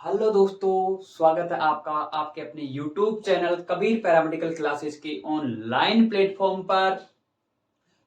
Hello दोस्तों, स्वागत है आपका आपके अपने YouTube channel Kabir paramedical classes के ऑनलाइन प्लेटफॉर्म पर।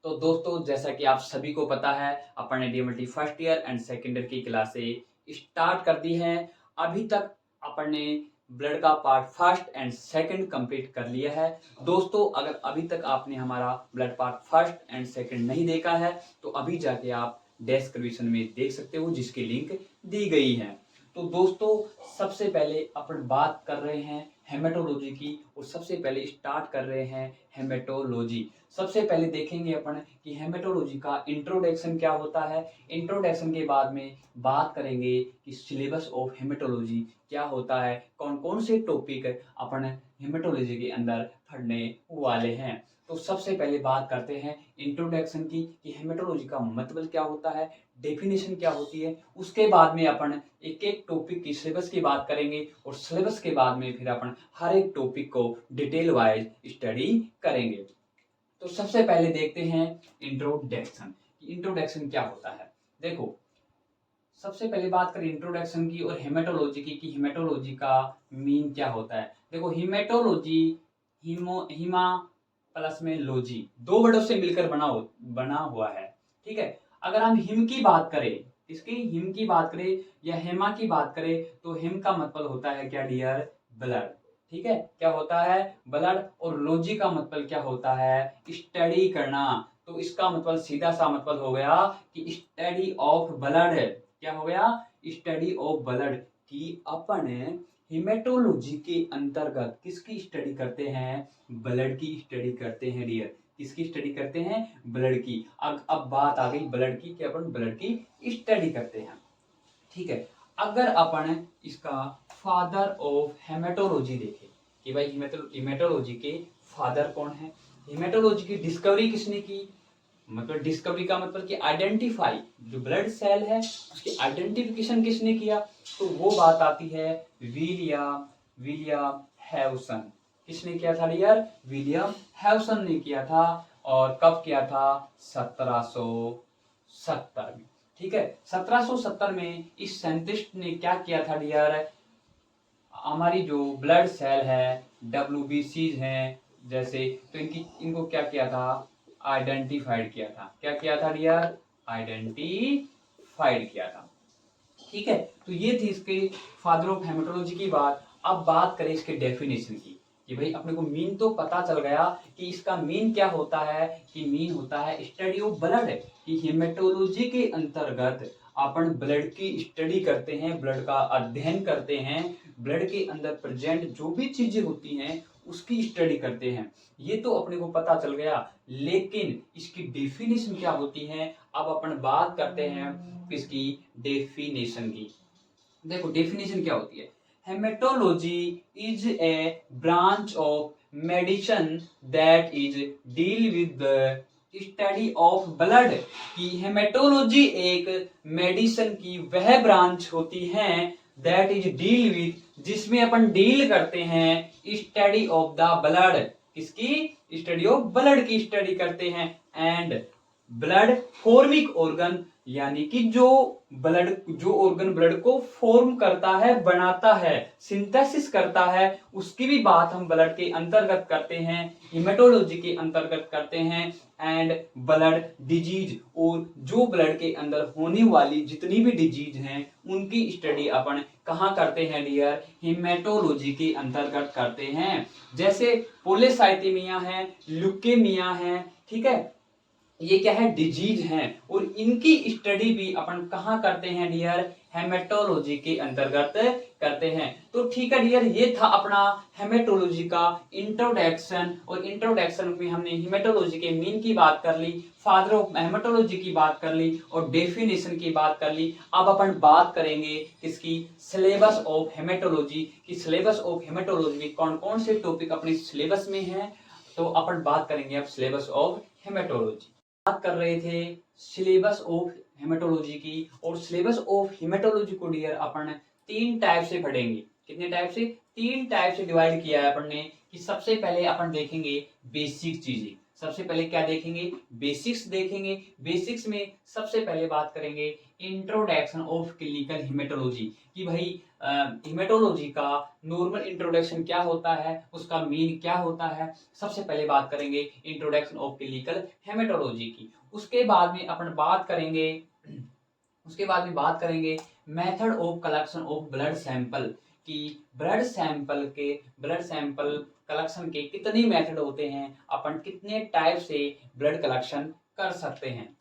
तो दोस्तों, जैसा कि आप सभी को पता है, अपन ने DMLT first year and second year की क्लासें स्टार्ट कर दी हैं। अभी तक अपन ने ब्लड का part first and second complete कर लिया है। दोस्तों, अगर अभी तक आपने हमारा blood part first and second नहीं देखा है तो अभी जाके आप डिस्क्रिप्शन में देख सकते हो, जिसकी लिंक दी गई है। तो दोस्तों, सबसे पहले अपन बात कर रहे हैं हेमेटोलॉजी की, और सबसे पहले स्टार्ट कर रहे हैं हेमेटोलॉजी। सबसे पहले देखेंगे अपन कि हेमेटोलॉजी का इंट्रोडक्शन क्या होता है। इंट्रोडक्शन के बाद में बात करेंगे कि सिलेबस ऑफ हेमेटोलॉजी क्या होता है, कौन कौन से टॉपिक अपन हेमेटोलॉजी के अंदर पढ़ने वाले हैं। तो सबसे पहले बात करते हैं इंट्रोडक्शन की कि हेमेटोलॉजी का मतलब क्या होता है, डेफिनेशन क्या होती है। उसके बाद में अपन एक एक टॉपिक की सिलेबस की बात करेंगे, और सिलेबस के बाद में फिर अपन हर एक टॉपिक को डिटेल वाइज स्टडी करेंगे। तो सबसे पहले देखते हैं इंट्रोडक्शन। इंट्रोडक्शन क्या होता है। देखो, सबसे पहले बात करें इंट्रोडक्शन की और हेमेटोलॉजी की कि हेमेटोलॉजी का मीन क्या होता है। देखो, हेमेटोलॉजी हिमा प्लस में लॉजी, दो वर्डों से मिलकर बना हुआ है। ठीक है। अगर हम हिम की बात करें, इसकी हिम की बात करें या हेमा की बात करें, तो हिम का मतलब होता है क्या डियर, ब्लड। ठीक है, क्या होता है, ब्लड। और लॉजी का मतलब क्या होता है, स्टडी करना। तो इसका मतलब सीधा सा मतलब हो गया कि स्टडी ऑफ ब्लड। क्या हो गया, स्टडी ऑफ ब्लड। की अपन हिमेटोलॉजी के अंतर्गत किसकी स्टडी करते हैं, ब्लड की स्टडी करते हैं डियर। किसकी स्टडी करते हैं, ब्लड की। अब बात आ गई ब्लड की कि अपन ब्लड की स्टडी करते हैं। ठीक है। अगर अपन इसका फादर ऑफ हेमेटोलॉजी देखें कि भाई हेमेटोलॉजी के फादर कौन है, हेमेटोलॉजी की डिस्कवरी किसने की, मतलब डिस्कवरी का मतलब कि आइडेंटिफाई, जो ब्लड सेल है उसकी आइडेंटिफिकेशन किसने किया, तो वो बात आती है विलियम विलियम हैवसन। किसने किया था डियर, विलियम हैवसन ने किया था। और कब किया था, 1770 में। ठीक है, 1770 में इस साइंटिस्ट ने क्या किया था डियर, हमारी जो ब्लड सेल है, डब्ल्यूबीसीज हैं जैसे, तो इनको क्या किया था, आइडेंटिफाइड किया था। क्या किया था डियर, आइडेंटिफाइड किया था। ठीक है। तो ये थी इसके फादर ऑफ हेमेटोलॉजी की बात। अब बात करें इसके डेफिनेशन की कि भाई अपने को मीन तो पता चल गया कि इसका मीन क्या होता है, कि मीन होता है स्टडी ऑफ ब्लड। कि हेमेटोलॉजी के अंतर्गत अपन ब्लड की स्टडी करते हैं, ब्लड का अध्ययन करते हैं, ब्लड के अंदर प्रेजेंट जो भी चीजें होती हैं उसकी स्टडी करते हैं। ये तो अपने को पता चल गया, लेकिन इसकी डेफिनेशन क्या होती है, अब अपन बात करते हैं इसकी डेफिनेशन की। देखो, डेफिनेशन क्या होती है, haematology is a branch of medicine that is deal with the study of blood. की हेमेटोलॉजी एक मेडिसिन की वह ब्रांच होती है दैट इज डील विद, जिसमें अपन डील करते हैं स्टडी ऑफ द ब्लड। किसकी, स्टडी ऑफ ब्लड की स्टडी करते हैं। एंड ब्लड फॉर्मिक ऑर्गन, यानी कि जो ऑर्गन ब्लड को फॉर्म करता है, बनाता है, सिंथेसिस करता है, उसकी भी बात हम ब्लड के अंतर्गत करते हैं, हिमेटोलॉजी के अंतर्गत करते हैं। एंड ब्लड डिजीज, और जो ब्लड के अंदर होने वाली जितनी भी डिजीज हैं उनकी स्टडी अपन कहाँ करते हैं डियर, हिमेटोलॉजी के अंतर्गत करते हैं। जैसे पोलीसाइथेमिया है, ल्यूकेमिया है। ठीक है, ये क्या है, डिजीज हैं, और इनकी स्टडी भी अपन कहाँ करते हैं डियर, हेमेटोलॉजी के अंतर्गत करते हैं। तो ठीक है डियर, ये था अपना हेमेटोलॉजी का इंट्रोडक्शन। और इंट्रोडक्शन में हमने हेमेटोलॉजी के मीन की बात कर ली, फादर ऑफ हेमेटोलॉजी की बात कर ली, और डेफिनेशन की बात कर ली। अब अपन बात करेंगे इसकी सिलेबस ऑफ हेमेटोलॉजी की। सिलेबस ऑफ हेमेटोलॉजी में कौन कौन से टॉपिक अपने सिलेबस में हैं, तो अपन बात करेंगे अब सिलेबस ऑफ हेमेटोलॉजी। बात कर रहे थे सिलेबस ऑफ हेमेटोलॉजी की, और सिलेबस ऑफ हेमेटोलॉजी को डियर अपन तीन टाइप से पढ़ेंगे। कितने टाइप से, तीन टाइप से डिवाइड किया है अपन ने। कि सबसे पहले अपन देखेंगे बेसिक चीजें। सबसे पहले क्या देखेंगे, बेसिक्स देखेंगे। बेसिक्स में सबसे पहले बात करेंगे इंट्रोडक्शन ऑफ क्लिनिकल हिमेटोलॉजी, कि भाई हिमेटोलॉजी का नॉर्मल इंट्रोडक्शन क्या होता है, उसका मीन क्या होता है। सबसे पहले बात करेंगे इंट्रोडक्शन ऑफ क्लिनिकल हेमेटोलॉजी की। उसके बाद में अपन बात करेंगे method of collection of blood sample, कि ब्लड सैंपल कलेक्शन के कितने मेथड होते हैं, अपन कितने टाइप से ब्लड कलेक्शन कर सकते हैं।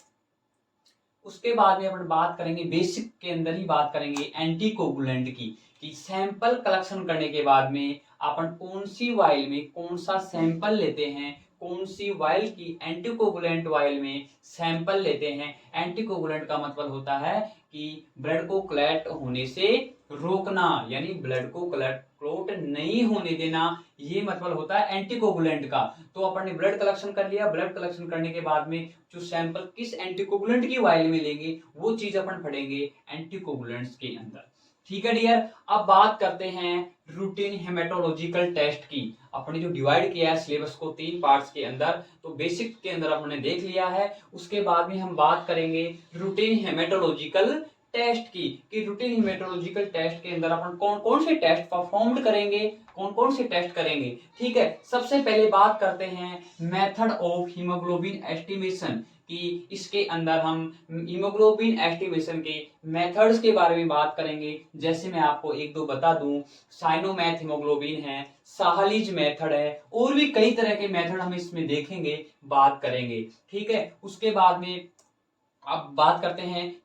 उसके बाद में अपन बात करेंगे, बेसिक के अंदर ही बात करेंगे एंटीकोगुलेंट की, कि सैंपल कलेक्शन करने के बाद में अपन कौन सी वाइल में कौन सा सैंपल लेते हैं, कौन सी वाइल की एंटीकोगुलेंट वाइल में सैंपल लेते हैं। एंटीकोगुलेंट का मतलब होता है कि ब्लड को क्लॉट होने से रोकना, यानी ब्लड को क्लॉट नहीं होने देना, ये मतलब होता है एंटीकोगुलेंट का। तो अपन ने ब्लड कलेक्शन कर लिया, ब्लड कलेक्शन करने के बाद में जो सैंपल किस एंटीकोगुलेंट की वाइल में लेंगे वो चीज अपन पढ़ेंगे एंटीकोगुलेंट्स के अंदर। ठीक है डियर, अब बात करते हैं रूटीन हेमेटोलॉजिकल टेस्ट की। अपने जो डिवाइड किया है सिलेबस को 3 पार्ट्स के अंदर, तो बेसिक के अंदर हमने देख लिया है। उसके बाद में हम बात करेंगे रूटीन हेमेटोलॉजिकल टेस्ट की, कि रूटीन हेमेटोलॉजिकल टेस्ट के अंदर अपन कौन कौन से टेस्ट परफॉर्म करेंगे, कौन कौन से टेस्ट करेंगे। ठीक है, सबसे पहले बात करते हैं मेथड ऑफ हीमोग्लोबिन एस्टिमेशन, कि इसके अंदर हम हीमोग्लोबिन एस्टिमेशन के मेथड्स के बारे में बात करेंगे। जैसे मैं आपको एक दो बता दूं, साइनोमैथ हीमोग्लोबिन है, साहलीज मेथड है, और भी कई तरह के मेथड हम इसमें देखेंगे, बात करेंगे। ठीक है, उसके बाद में अब बात करते हैं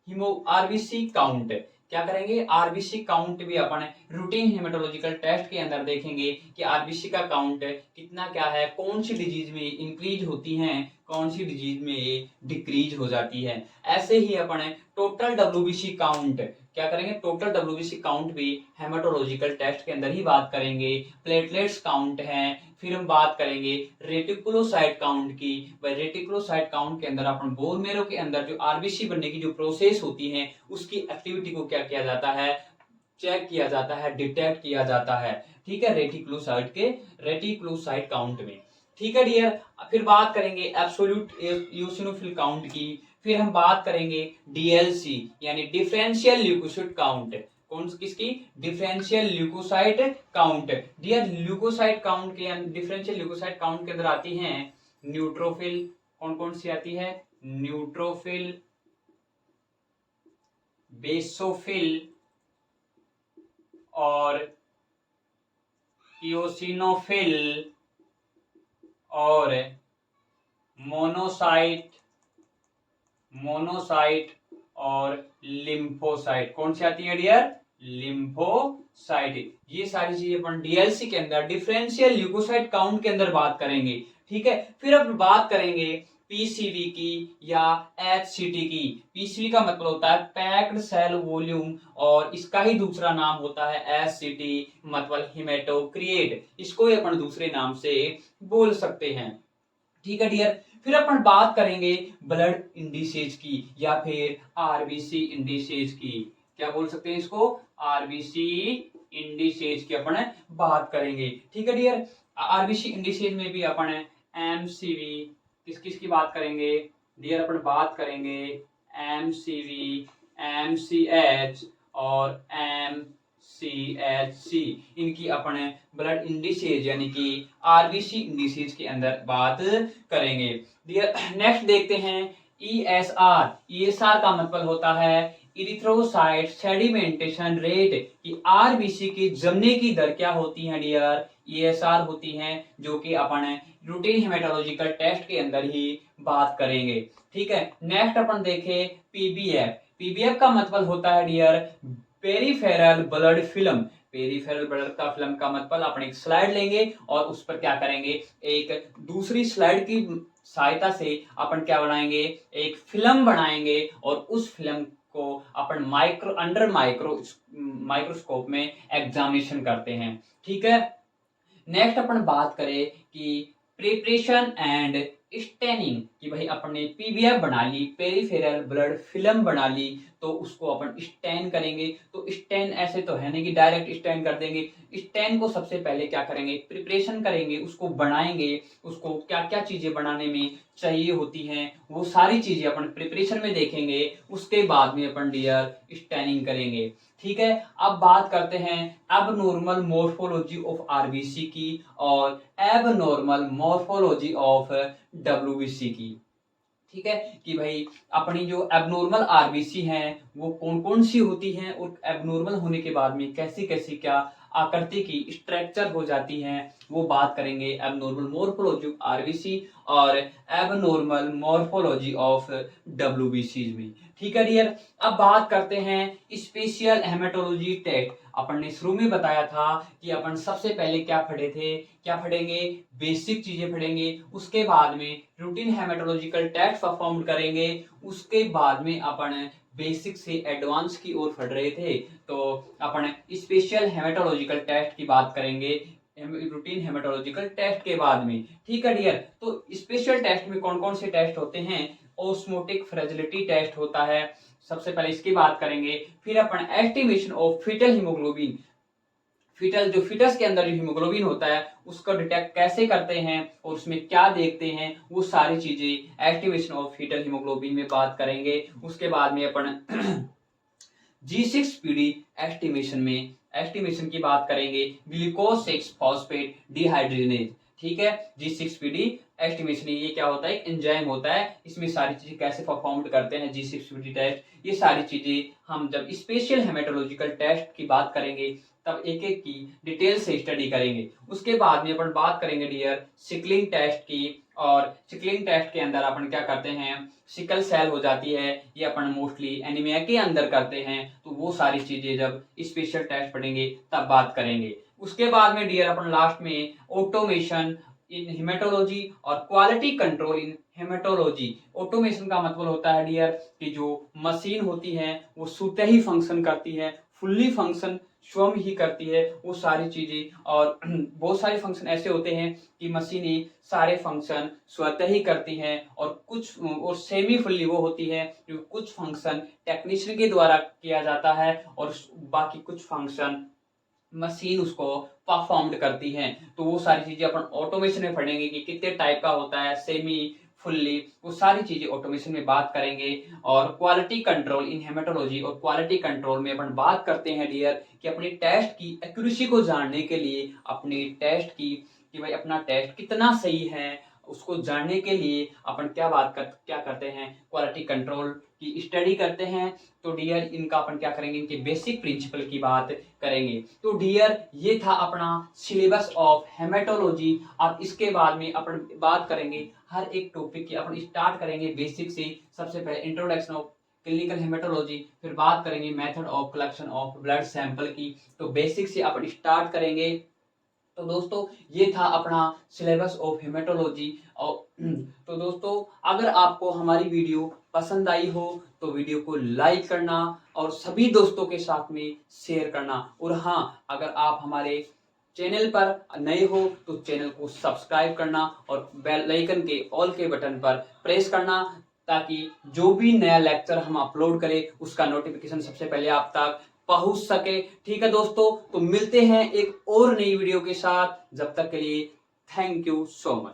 आरबीसी काउंट। क्या करेंगे, आरबीसी काउंट भी अपन रूटीन हेमेटोलॉजिकल टेस्ट के अंदर देखेंगे कि आरबीसी का काउंट कितना क्या है, कौन सी डिजीज में इंक्रीज होती हैं, कौन सी डिजीज में ये डिक्रीज हो जाती है। ऐसे ही अपन टोटल डब्ल्यूबीसी काउंट क्या करेंगे, टोटल डब्ल्यूबीसी काउंट भी हेमेटोलॉजिकल टेस्ट के अंदर ही बात करेंगे। प्लेटलेट्स काउंट है, फिर हम बात करेंगे रेटिकुलोसाइट काउंट की। रेटिकुलोसाइट काउंट के अंदर अपन बोन मेरो के अंदर जो आरबीसी बनने की जो प्रोसेस होती है उसकी एक्टिविटी को क्या किया जाता है, चेक किया जाता है, डिटेक्ट किया जाता है। ठीक है, रेटिकुलोसाइट काउंट में। ठीक है डियर, फिर बात करेंगे एब्सोल्यूट इओसिनोफिल काउंट की। फिर हम बात करेंगे डीएलसी यानी डिफरेंशियल ल्यूकोसाइट काउंट। कौन किसकी, differential leucocyte count. Dear leucocyte count के डिफरेंशियल ल्यूकोसाइट काउंट के अंदर आती हैं न्यूट्रोफिल। कौन कौन सी आती है, न्यूट्रोफिल, बेसोफिल और इओसिनोफिल और मोनोसाइट और लिम्फोसाइट। कौन सी आती है डियर, लिम्फोसाइट। ये सारी चीजें अपन डीएलसी के अंदर डिफरेंशियल ल्यूकोसाइट काउंट के अंदर बात करेंगे। ठीक है, फिर अब बात करेंगे पीसीवी की या एचसीटी की। पीसीवी का मतलब होता है पैक्ड सेल वॉल्यूम और इसका ही दूसरा नाम होता है एचसीटी मतलब हिमेटोक्रिएट। इसको ही अपन दूसरे नाम से बोल सकते हैं। ठीक है डियर, फिर अपन बात करेंगे ब्लड इंडिसेज की या फिर आरबीसी इंडिसेज की। क्या बोल सकते हैं इसको, आरबीसी इंडिसेज की अपन बात करेंगे। ठीक है डियर, आरबीसी इंडिसेज में भी अपन एमसीवी किस किस की बात करेंगे डियर, अपन बात करेंगे एमसीवी, एमसीएच और एमसीएचसी। इनकी अपन ब्लड इंडिसेज यानी कि आरबीसी इंडिसेज के अंदर बात करेंगे। डियर नेक्स्ट देखते हैं ईएसआर। ईएसआर का मतलब होता है इरिथ्रोसाइट सेडिमेंटेशन रेट, कि आरबीसी की जमने की दर क्या होती है डियर, ईएसआर होती है, जो कि अपन रूटीन हेमेटोलॉजिकल टेस्ट के अंदर ही बात करेंगे। ठीक है, नेक्स्ट अपन देखें पीबीएफ। पीबीएफ का मतलब होता है dear peripheral blood film. Peripheral blood का फिल्म का मतलब अपन एक स्लाइड लेंगे और उस पर क्या करेंगे, एक दूसरी स्लाइड की सहायता से अपन क्या बनाएंगे, एक फिल्म बनाएंगे और उस फिल्म को अपन माइक्रोस्कोप में एग्जामिनेशन करते हैं। ठीक है, नेक्स्ट अपन बात करें कि प्रिपरेशन एंड स्टेनिंग कि भाई अपने पीवीएफ बना ली, पेरिफेरल ब्लड फिल्म बना ली, तो उसको अपन स्टेन करेंगे। तो स्टेन ऐसे तो है नहीं कि डायरेक्ट स्टेन कर देंगे। स्टेन को सबसे पहले क्या करेंगे, प्रिपरेशन करेंगे, उसको बनाएंगे, उसको क्या क्या चीजें बनाने में चाहिए होती हैं वो सारी चीजें अपन प्रिपरेशन में देखेंगे। उसके बाद में अपन डियर स्टेनिंग करेंगे। ठीक है, अब बात करते हैं एबनॉर्मल मॉर्फोलॉजी ऑफ आरबीसी की और एबनॉर्मल मॉर्फोलॉजी ऑफ डब्ल्यूबीसी की। ठीक है कि भाई अपनी जो एबनॉर्मल आरबीसी हैं वो कौन कौन सी होती हैं और एबनॉर्मल होने के बाद में कैसी कैसी क्या आकृति की स्ट्रक्चर हो जाती हैं, वो बात करेंगे एबनॉर्मल मॉर्फोलॉजी ऑफ आरबीसी और एबनॉर्मल मॉर्फोलॉजी ऑफ डब्ल्यूबीसी में। ठीक है डियर, अब बात करते हैं स्पेशल हेमेटोलॉजी टेस्ट। अपन ने शुरू में बताया था कि अपन सबसे पहले क्या पढ़े थे, क्या पढ़ेंगे, बेसिक चीजें पढ़ेंगे, उसके बाद में रूटीन हेमेटोलॉजिकल टेस्ट परफॉर्म करेंगे, उसके बाद में अपन बेसिक से एडवांस की ओर बढ़ रहे थे। तो अपन स्पेशल हेमेटोलॉजिकल टेस्ट की बात करेंगे रूटीन हेमेटोलॉजिकल टेस्ट के बाद में। ठीक है डियर, तो स्पेशल टेस्ट में कौन कौन से टेस्ट होते हैं, ऑस्मोटिक फ्रेजिलिटी टेस्ट होता है, सबसे पहले इसकी बात करेंगे। फिर अपन estimation of foetal haemoglobin, foetal जो फीटस के अंदर जो हीमोग्लोबिन होता है उसको डिटेक्ट कैसे करते हैं और उसमें क्या देखते हैं, वो सारी चीजें एस्टिमेशन ऑफ फीटल हीमोग्लोबिन में बात करेंगे। उसके बाद में अपन G6PD एस्टिमेशन में एस्टिमेशन की बात करेंगे, ग्लूकोज 6 फॉस्फेट डिहाइड्रोजनेज। ठीक है, G6PD एस्टिमेशन ये क्या होता है, एक एंजाइम होता है, इसमें सारी चीजें कैसे परफॉर्म करते हैं G6PD टेस्ट, ये सारी चीजें हम जब स्पेशल हेमेटोलॉजिकल टेस्ट की बात करेंगे तब एक एक की डिटेल से स्टडी करेंगे। उसके बाद में अपन बात करेंगे डियर सिकलिंग टेस्ट की, और सिकलिंग टेस्ट के अंदर अपन क्या करते हैं, सिकल सेल हो जाती है, ये अपन मोस्टली एनीमिया के अंदर करते हैं, तो वो सारी चीजें जब स्पेशल टेस्ट पढ़ेंगे तब बात करेंगे। उसके बाद में डियर अपन लास्ट में ऑटोमेशन इन हेमेटोलॉजी और क्वालिटी कंट्रोल इन हेमेटोलॉजी। ऑटोमेशन का मतलब होता है डियर कि जो मशीन होती है वो स्वतः ही फंक्शन करती है, फुल्ली फंक्शन स्वयं ही करती है वो सारी चीजें, और बहुत सारे फंक्शन ऐसे होते हैं कि मशीनें सारे फंक्शन स्वतः ही करती हैं, और कुछ और सेमी फुल्ली वो होती है जो कुछ फंक्शन टेक्नीशियन के द्वारा किया जाता है और बाकी कुछ फंक्शन मशीन उसको परफॉर्म करती है। तो वो सारी चीजें अपन ऑटोमेशन में पढ़ेंगे कि कितने टाइप का होता है, सेमी फुल्ली, वो सारी चीजें ऑटोमेशन में बात करेंगे। और क्वालिटी कंट्रोल इन हेमेटोलॉजी और क्वालिटी कंट्रोल में अपन बात करते हैं डियर कि अपनी टेस्ट की एक्यूरेसी को जानने के लिए, अपनी टेस्ट की कि भाई अपना टेस्ट कितना सही है उसको जानने के लिए अपन क्या करते हैं, क्वालिटी कंट्रोल की स्टडी करते हैं। तो डियर इनका अपन क्या करेंगे, इनके बेसिक प्रिंसिपल की बात करेंगे। तो डियर ये था अपना सिलेबस ऑफ हेमेटोलॉजी। अब इसके बाद में अपन बात करेंगे हर एक टॉपिक की, अपन स्टार्ट करेंगे बेसिक से। सबसे पहले इंट्रोडक्शन ऑफ क्लिनिकल हेमेटोलॉजी, फिर बात करेंगे method of collection of blood sample की। तो बेसिक से अपन स्टार्ट करेंगे। तो दोस्तों ये था अपना सिलेबस ऑफ हेमेटोलॉजी। और तो दोस्तों अगर आपको हमारी वीडियो पसंद आई हो तो वीडियो को लाइक करना और सभी दोस्तों के साथ में शेयर करना। और हाँ, अगर आप हमारे चैनल पर नए हो तो चैनल को सब्सक्राइब करना और बेल आइकन के ऑल के बटन पर प्रेस करना, ताकि जो भी नया लेक्चर हम अपलोड करें उसका नोटिफिकेशन सबसे पहले आप तक पहुंच सके। ठीक है दोस्तों, तो मिलते हैं एक और नई वीडियो के साथ, जब तक के लिए थैंक यू सो मच।